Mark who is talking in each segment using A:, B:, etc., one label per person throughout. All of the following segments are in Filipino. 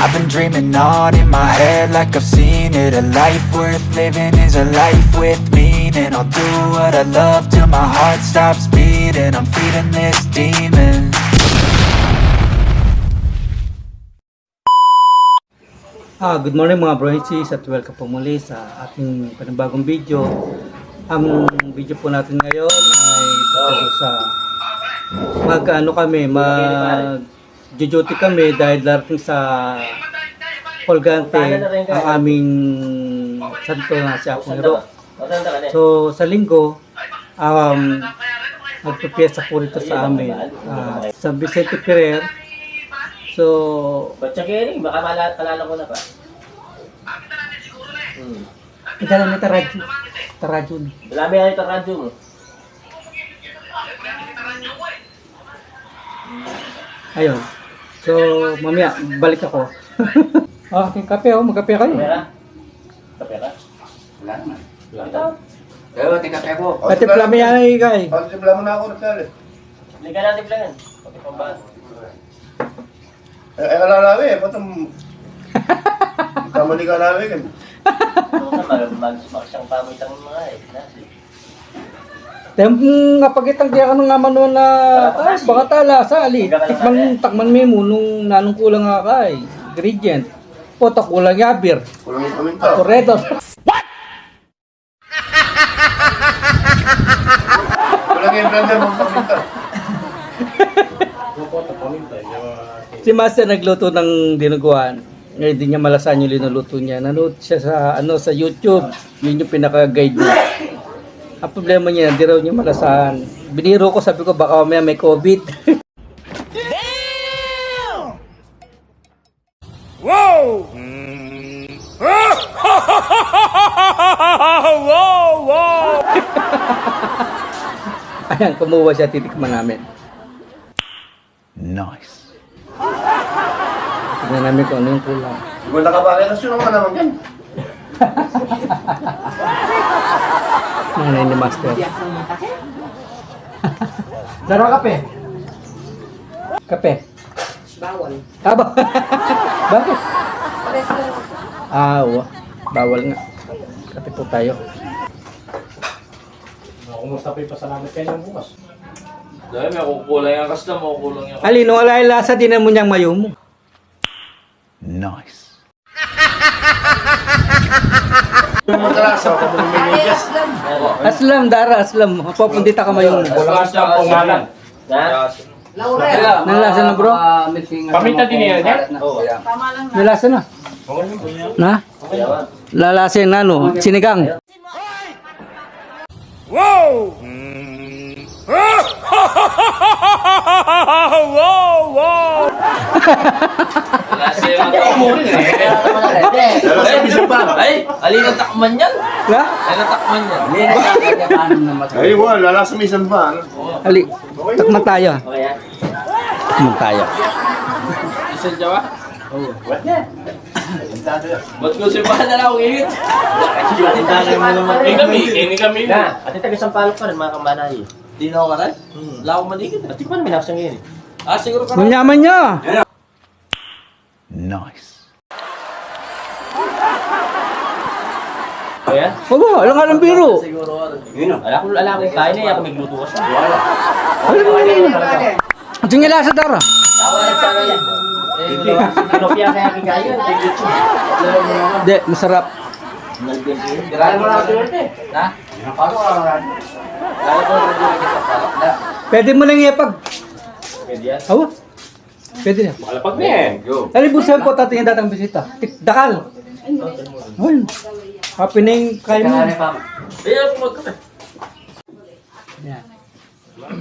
A: I've been dreaming on in my head like I've seen it. A life worth living is a life with meaning. I'll do what I love till my heart stops beating. I'm feeding this demon.
B: Good morning mga broinchies at welcome po muli sa ating panibagong video. Ang video po natin ngayon ay tungkol sa mag-duty kami dahil darating sa Colgante ang aming santo na si Apollo. So sa linggo, magpipiyesta po rito sa amin sa Vicente Ferrer. So,
C: Batsakiring, baka malala ko na pa.
B: kita lang taradyo.
C: Dalabi na ito radyo mo.
B: Ayun. So, mamaya, balik ako. Okay, kape oh. Magkape kayo.
C: Pera? Kapera?
D: Wala naman.
C: Wala.
D: Pero tingkapay ko.
B: Pati plami yan ay ikay.
D: Pagkibla mo na ako nagsalit.
C: Liga natin bilangan. Pati pambahan.
D: Kalalawi eh. Patang... Kamali kalalawi kan.
C: Ito na, magsang pamitang mga eh. Nasi.
B: Napagitang diya ka nung nga manuan na baka tala sa ali. Takman mo nung nanong kulang nga kay. Ingredient. Pota kulang yabir.
D: Kulang yung paminta.
B: Corredo.
D: Kulang yung blender mo paminta.
B: Si Master nagluto ng dinuguan. Ngayon hindi niya malasan yung linuluto niya. Nanood siya sa YouTube. Yun yung pinaka-guide niya. Ang problema niya, hindi raw niya malasan. Biniro ko, sabi ko baka mamaya may COVID. Damn! Wow! Wow! Ayan, kumuha siya, titikman namin.
A: Nice.
B: Tignan namin kung ano yung kulang.
D: Kung nakapakita naman naman yan.
B: Nanay ni Master. Daro kape. Kape.
E: Bawal.
B: Bakit? Bawal nga. Kape po tayo.
F: Kumusta pa yung pasalamat kayo ng bukas?
C: Dahil may kukulang yung kaslam, kukulang yung...
B: Alin, wala yung lasa, di na mo niyang mayo mo.
A: Nice.
D: Yung magalasa ako kung may medyas.
B: Aslam. Papundita ka mayo mo.
F: Walang asang pangalan.
C: Ha?
E: Laurel.
B: Nalasa na bro?
F: Paminta din yan yan?
C: Oo.
E: Tama lang na.
B: Nalasa na. Na? Lalasin na no? Sinigang. Wow! Wow!
C: Kasi yung ay, alin ang takman yan?
B: Ha?
C: Alin ang takman yan?
D: Ay, wala. Lalasa may isang ba?
B: Ali, takman tayo.
C: Okay yan?
B: Takman tayo.
C: Isang jawa? Oo. Ba't ko sipahan na lang akong ihit?
F: Ini kami.
C: Na, ati taga-sampalok pa rin mga kambanay. Di na ako karay? Wala akong maligid. Ati ko na minakasang yun eh. Siguro ka
B: Manyaman niya.
A: Nice.
C: Kaya?
B: Aba, alang nga ng biro.
C: Siguro. Alam ko kain na ako may gluto ka siya. Wala.
B: Ito yung lasa dara.
C: Tawanan sa akin. Kinopia kaya kikayo.
B: Hindi, masarap.
C: Grabe mo na ako ha? Paano ka lang natin? Lalo ko na rin kita sa
B: Pwede mo lang ipag.
C: Pwede yan?
B: Awa. Pwede na.
F: Malapag na yan.
B: Alibusan po tating datang bisita. Dakal. Ayun. Happy na yung kain mo.
C: Ayun ako magkape.
B: Yan.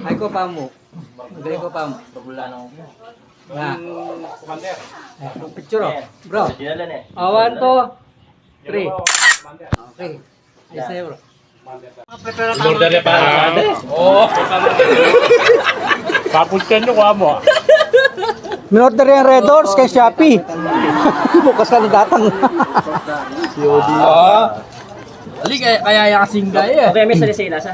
B: Ay ko pa mo. Magaling ko pa mo.
C: Pagula na ako.
B: Na.
F: Commander.
B: Picture oh. Bro.
C: Dinalan eh.
B: 1, 2, 3. Okay. Ayos na yun bro.
F: Order na pa. Oo. Papuntan nyo ko mo.
B: Minorder yung Red Doors kay Shopee. Bukas ka na datang.
C: Ali, kaya kasing gaya. Okay, may salisay lasa.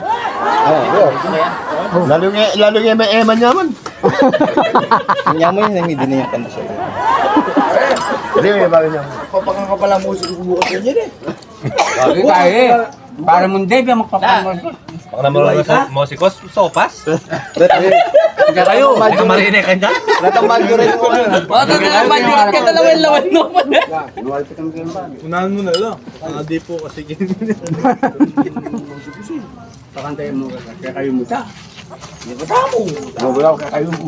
D: Lalo nga may eman yaman.
G: Yaman yung hindi na yung kandasyon.
D: Hindi, bagay niya. Papakakapala mo subukan niya dyan eh.
C: Bakit tayo eh? Para mong Dave yung magpapamoy ko.
F: Baka naman mo si Kos, sopas.
C: Hindi kayo. Baka marinig ka dyan.
D: Natamad ko rin mo.
C: Baka naman yung ka dalawan-lawan mo pa na.
D: Unahan mo na lang. Di po kasi ganyan.
C: Pakantayin mo ka. Kaya kayo mo sa.
D: Mawala ko kayo mo.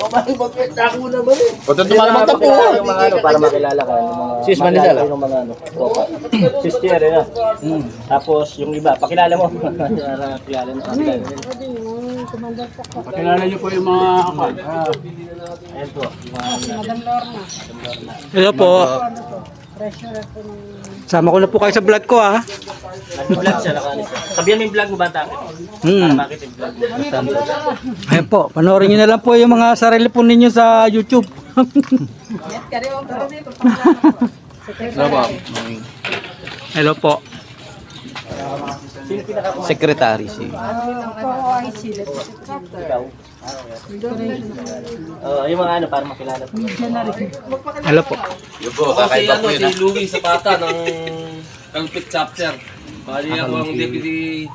D: Pati tumalamang tapo.
G: Para makilala ka ng mga
D: Sis Manizal.
G: ng mga ano. Sis Thierry na. Tapos yung iba, pakilala mo. Para kilala mo.
C: Pakilala niyo po yung mga akan.
G: Ayan po.
B: Hello po. Sama ko na po kayo sa vlog ko ah.
G: Nag-vlog siya. Sabihan mo yung vlog mo ba ang Para makita yung vlog mo.
B: Ayan po, panoorin nyo na lang po yung mga sarili po ninyo sa YouTube. Hello po.
C: Secretary si.
G: Yung mga ano, para makilala po.
B: Hello po.
C: Kasi ano, si Louie Zapata ng Kalpit Chapter. Bali ako ang deputy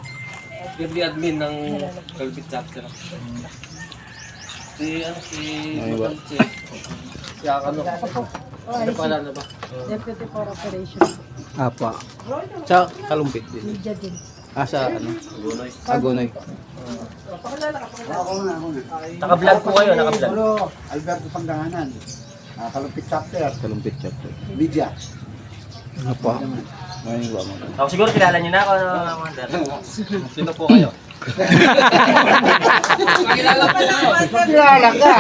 C: admin ng Kalpit Chapter. Si Matanche. Si ano. Ano pala na ba?
E: Deputy for Operation.
C: Apa. Sa Kalumpit din.
E: Media din.
C: Sa ano? Agonoy.
G: Naka-vlog po kayo, naka-vlog.
D: Alberto Pangganganan. Kalumpit chapter.
C: Kalumpit Chapter.
D: Media.
B: Apa?
C: Ngayon ba mo?
G: Ako siguro kilala niyo na ako. Commander.
C: Sino po kayo?
D: Kilala ka.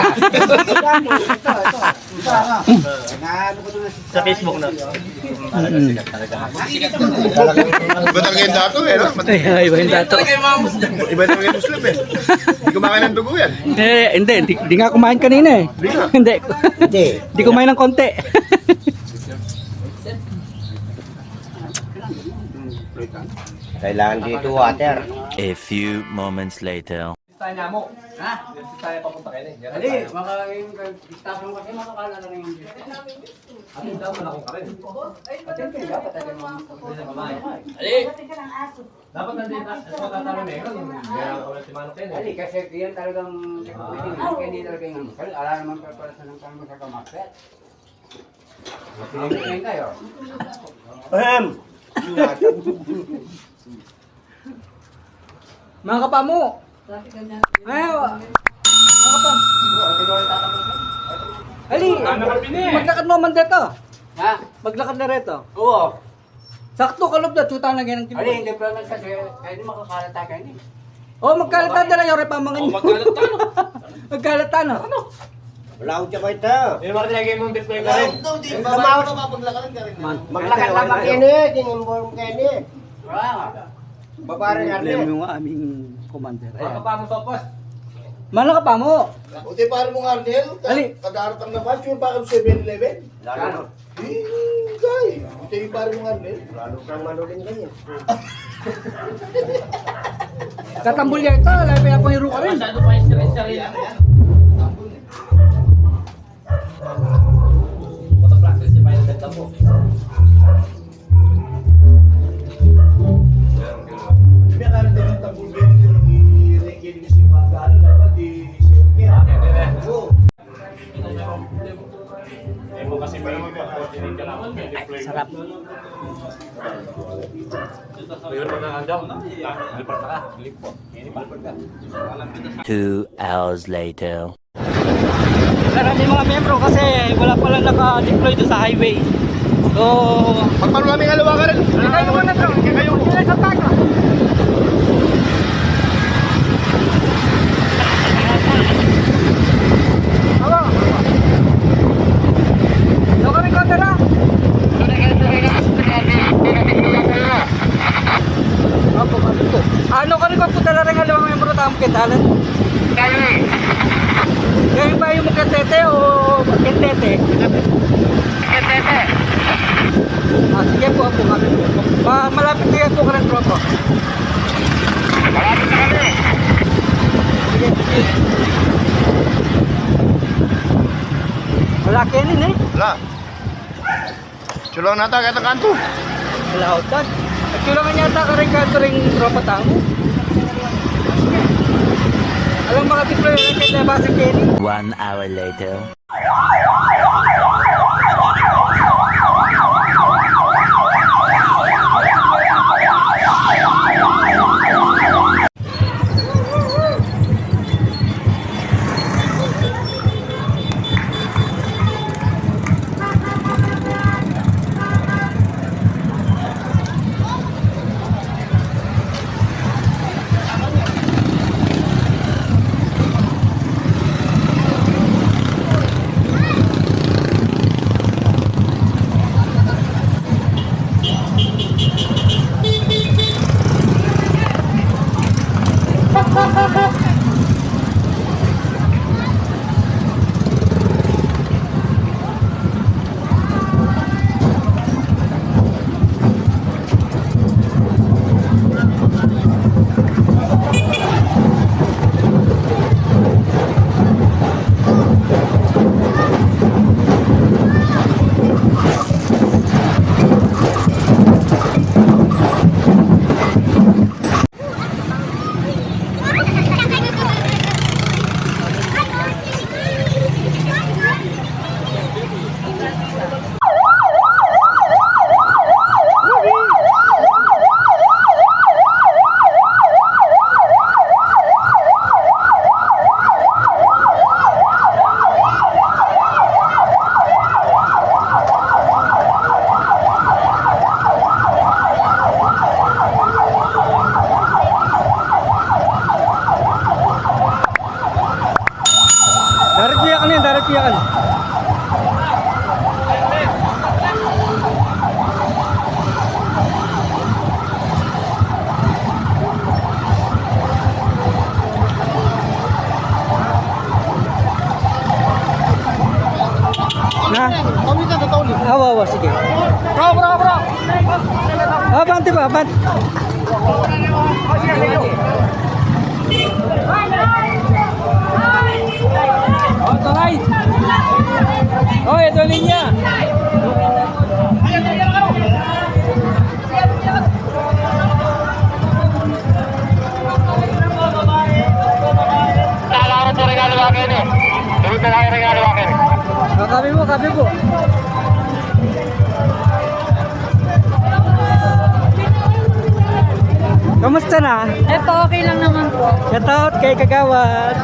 G: Sa Facebook na.
D: Iba talaga yung dato eh, no?
B: Iba yung dato.
D: Iba talaga yung Muslim eh. Hindi kumakain ng dugo yan.
B: Hindi nga kumain kanina eh. Hindi. Hindi kumain ng konti.
D: Kailangan dito water.
A: A few moments later.
C: Tanya mo. Ha? Tayo papunta kayo eh. Ali, yung station kasi makakala na rin yung ano daw malaking ka rin. Dapat tayo Ali. Dapat nandito sa tatalo meron. Kaya ulit si Manok yan.
H: Ali, kasi yan talagang hindi talaga yung masal. Ala naman preparasyon ng kami sa kamakset. Pinagin kayo.
B: Mga kapamo. Ayaw. Mga kapam. Ali, maglakad mo man dito.
H: Ha?
B: Maglakad na rito.
H: Oo.
B: Sakto kalob na tuta na ganang
H: Ali, hindi problem kasi kahit makakalata kayo ni.
B: Oh, magkalata na lang yung repamangin. Magkalata na.
D: Wala akong tsaka ito.
F: Yung mga tinagay mong dito yung karin.
D: Maglakad lang makini. Kingimbong kini.
H: Wala nga.
D: Babaring
B: Problema yung aming commander.
C: Baka pa mo sopas.
B: Mana kapamo?
D: Uti pare mong Arnel.
B: Ali.
D: Kadaratang na ba? Yung pa 7-Eleven.
H: Lalo.
D: Guy. Uti yung pare mong Arnel. Lalo kang manuling ganyan.
B: Katambol yan ito. Alam mo yung hero ka rin.
C: Masyado pa yung sarili. Moto practice si Payan Benta po.
D: Hindi ka rin din ang tambulbin ni Reggie ni Simbagaan. Dapat di
F: Kasi pa naman coordinate ka naman.
B: Sarap.
F: Ayun pa na andam. Lipat ka. Lipat. Lipat ka.
A: 2 hours later.
B: Marami mga membro kasi wala pala naka-deploy doon sa highway. So,
D: Pagpano namin alawa ka rin.
B: kayo muna bro.
D: Kayo mo.
B: Sa taga. Hawa. Yo kami kontra. Apo ka dito. Ano ka rin po talaga ng halawang membro tamo kitalan? Kayo ba yung magkatete o magkatete? Magkatete. Sige po ako kami. Malapit na yan po ka rin bro po. Malapit na kami. Sige. Wala kenin eh.
D: Wala. Sulong nata kaya kanto.
B: Wala ako dyan. Nagtulangan yata ka rin kanto rin tropa tango. Alam baka deploy rin kaya basa kenin.
A: 1 hour later.
B: Darat yan. Na? Awa, sige. Bro. Abante ba, abante. Oh, ito linya. Kapi po. Kamusta na?
E: Eto, okay lang naman po.
B: Shout out kay Kagawad.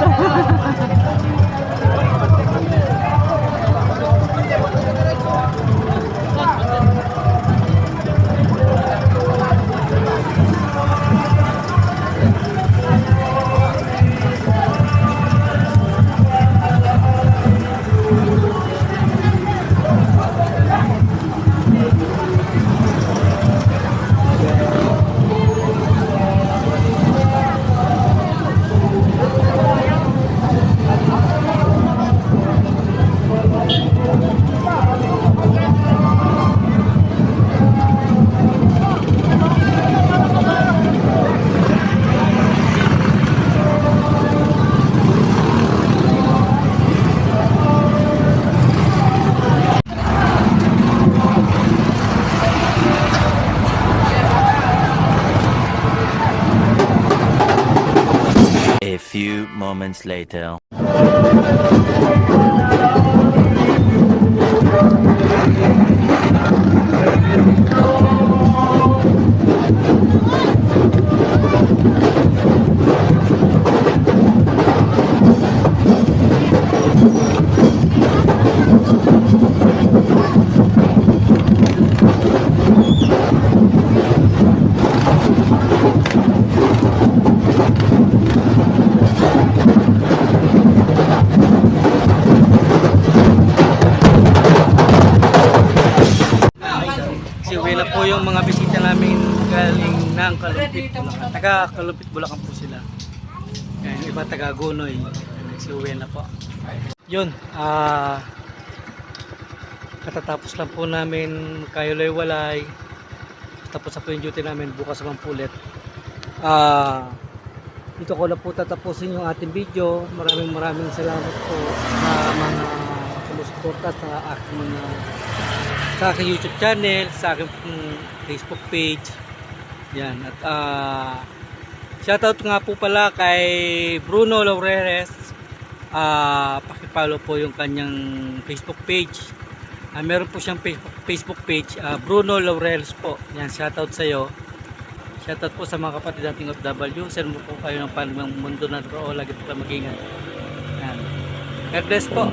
A: A few moments later.
B: Siuwi na po yung mga bisita namin galing ng Kalumpit, Bulacan. Taga Kalumpit, Bulacan po sila. Yan, yung iba taga Gunoy. Siuwi na po. Yun, katatapos lang po namin kayolay-walay. Tapos na po yung duty namin, bukas naman po ulit. Dito ko na po tatapusin yung ating video. Maraming salamat po sa mga sumusuporta sa aking YouTube channel, sa aking Facebook page. Yan. At shoutout nga po pala kay Bruno Laureles. Paki-follow po yung kanyang Facebook page. Meron po siyang Facebook page, Bruno Laureles po. Yan, shoutout sa iyo. Shoutout po sa mga kapatid nating OFW. Send mo po kayo ng panumang mundo na lagi po kayo mag-ingat. Yan. God bless po.